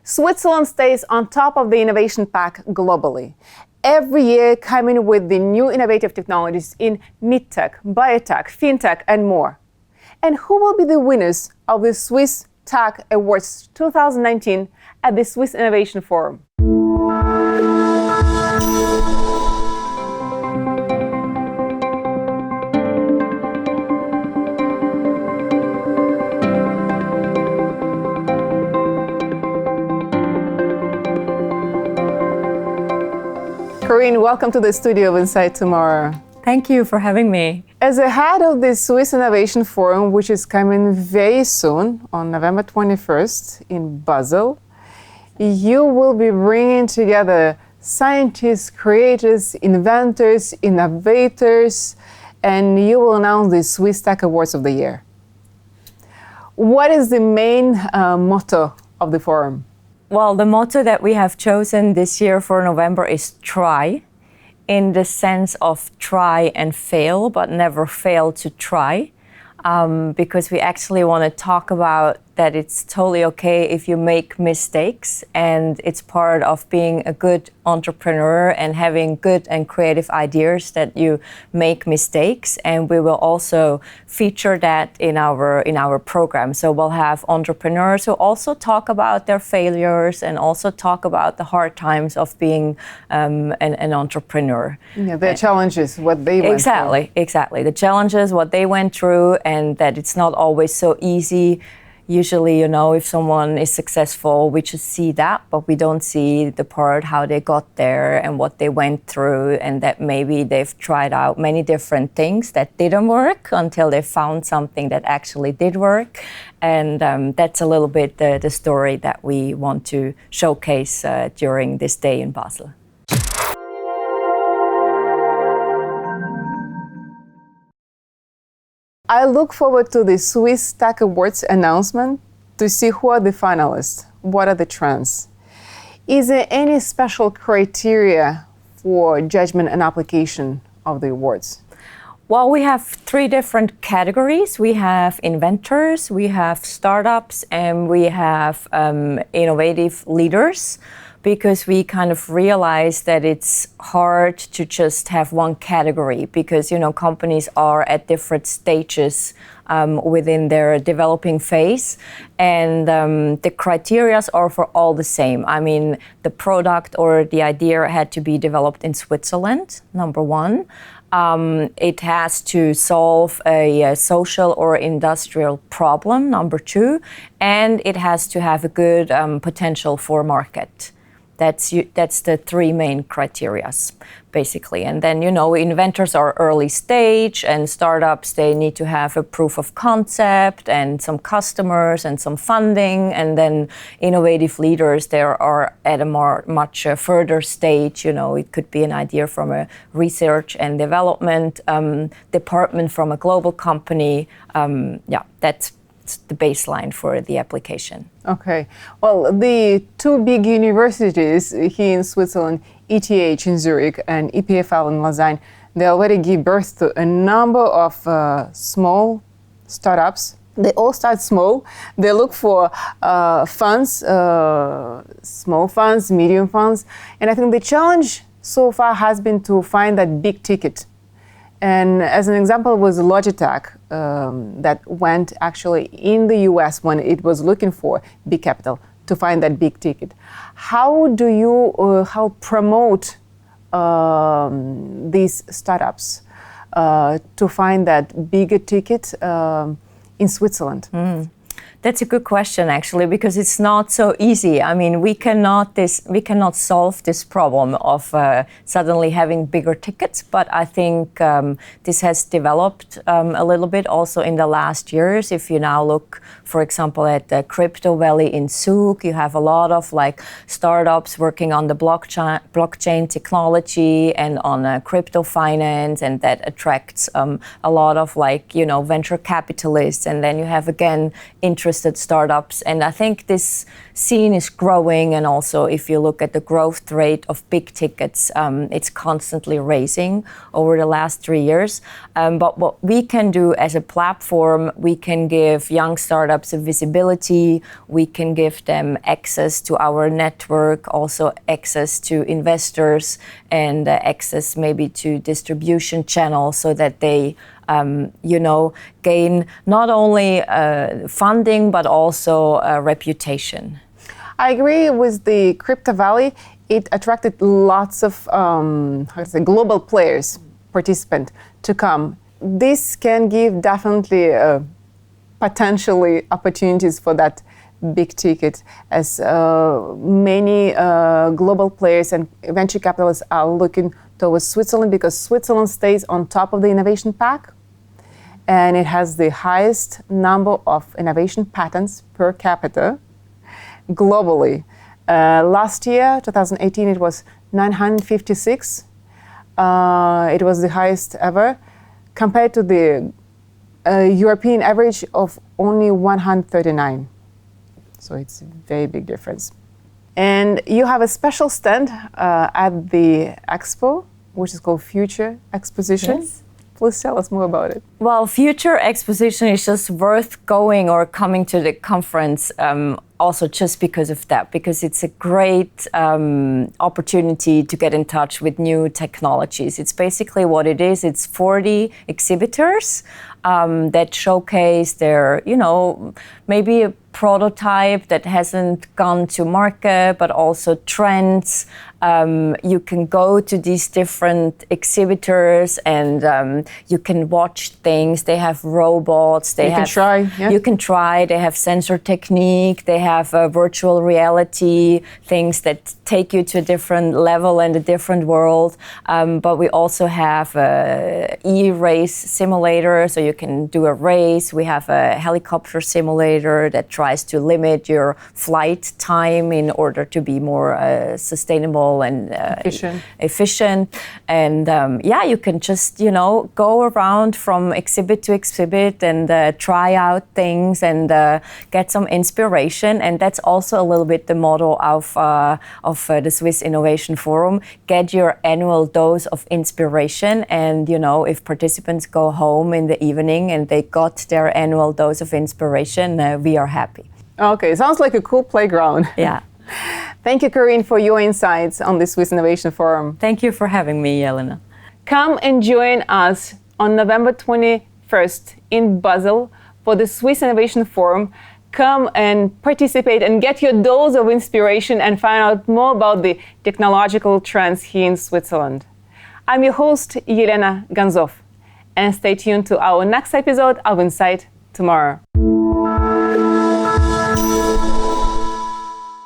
Switzerland stays on top of the innovation pack globally, every year coming with the new innovative technologies in mid-tech, biotech, fintech, and more. And who will be the winners of the Swiss Tech Awards 2019 at the Swiss Innovation Forum? Corine, welcome to the studio of Inside Tomorrow. Thank you for having me. As a head of the Swiss Innovation Forum, which is coming very soon on November 21st in Basel, you will be bringing together scientists, creators, inventors, innovators, and you will announce the Swiss Tech Awards of the year. What is the main motto of the forum? Well, the motto that we have chosen this year for November is try, in the sense of try and fail, but never fail to try. Because we actually want to talk about that it's totally okay if you make mistakes, and it's part of being a good entrepreneur and having good and creative ideas that you make mistakes. And we will also feature that in our program. So we'll have entrepreneurs who also talk about their failures and also talk about the hard times of being an entrepreneur. Yeah, their challenges, what they went through. Exactly. The challenges, what they went through, and that it's not always so easy. Usually, if someone is successful, we just see that, but we don't see the part how they got there and what they went through, and that maybe they've tried out many different things that didn't work until they found something that actually did work. And that's a little bit the story that we want to showcase during this day in Basel. I look forward to the Swiss Tech Awards announcement to see who are the finalists, what are the trends. Is there any special criteria for judgment and application of the awards? Well, we have 3 different categories. We have inventors, we have startups, and we have innovative leaders, because we kind of realize that it's hard to just have one category, because companies are at different stages within their developing phase, and the criteria are for all the same. I mean, the product or the idea had to be developed in Switzerland, number 1. It has to solve a social or industrial problem, number 2, and it has to have a good potential for market. That's the 3 main criteria, basically. And then, inventors are early stage, and startups, they need to have a proof of concept and some customers and some funding. And then innovative leaders, they are at a much further stage. It could be an idea from a research and development department from a global company. That's the baseline for the application. Okay. Well, the 2 big universities here in Switzerland, ETH in Zurich and EPFL in Lausanne, they already give birth to a number of small startups. They all start small. They look for funds, small funds, medium funds. And I think the challenge so far has been to find that big ticket. And as an example was Logitech that went actually in the US when it was looking for big capital to find that big ticket. How do you help promote these startups to find that bigger ticket in Switzerland? That's a good question, actually, because it's not so easy. I mean, we cannot solve this problem of suddenly having bigger tickets, but I think this has developed a little bit also in the last years. If you now look, for example, at the Crypto Valley in Zug, you have a lot of startups working on the blockchain technology and on crypto finance, and that attracts a lot of venture capitalists. And then you have again interest interested startups. And I think this scene is growing, and also if you look at the growth rate of big tickets, it's constantly raising over the last 3 years. But what we can do as a platform, we can give young startups a visibility, we can give them access to our network, also access to investors, and access maybe to distribution channels, so that they gain not only funding but also reputation. I agree with the Crypto Valley. It attracted lots of global players, participants to come. This can give definitely potentially opportunities for that big ticket, as many global players and venture capitalists are looking towards Switzerland, because Switzerland stays on top of the innovation pack, and it has the highest number of innovation patents per capita globally. Last year, 2018, it was 956. It was the highest ever, compared to the European average of only 139. So it's a very big difference. And you have a special stand at the expo, which is called Future Exposition. Yes. Please tell us more about it. Well, Future Exposition is just worth going or coming to the conference also just because of that, because it's a great opportunity to get in touch with new technologies. It's basically what it is. It's 40 exhibitors that showcase their, maybe a prototype that hasn't gone to market, but also trends. You can go to these different exhibitors and you can watch things. They have robots. You can try. They have sensor technique. They have virtual reality, things that take you to a different level and a different world. But we also have a e-race simulator, so you can do a race. We have a helicopter simulator that tries to limit your flight time in order to be more sustainable and efficient. And you can just go around from exhibit to exhibit and try out things and get some inspiration. And that's also a little bit the motto of the Swiss Innovation Forum: get your annual dose of inspiration. And if participants go home in the evening and they got their annual dose of inspiration, we are happy. Okay, sounds like a cool playground. Yeah. Thank you, Corine, for your insights on the Swiss Innovation Forum. Thank you for having me, Jelena. Come and join us on November 21st in Basel for the Swiss Innovation Forum. Come and participate and get your dose of inspiration and find out more about the technological trends here in Switzerland. I'm your host, Jelena Ganzov, and stay tuned to our next episode of Insight tomorrow.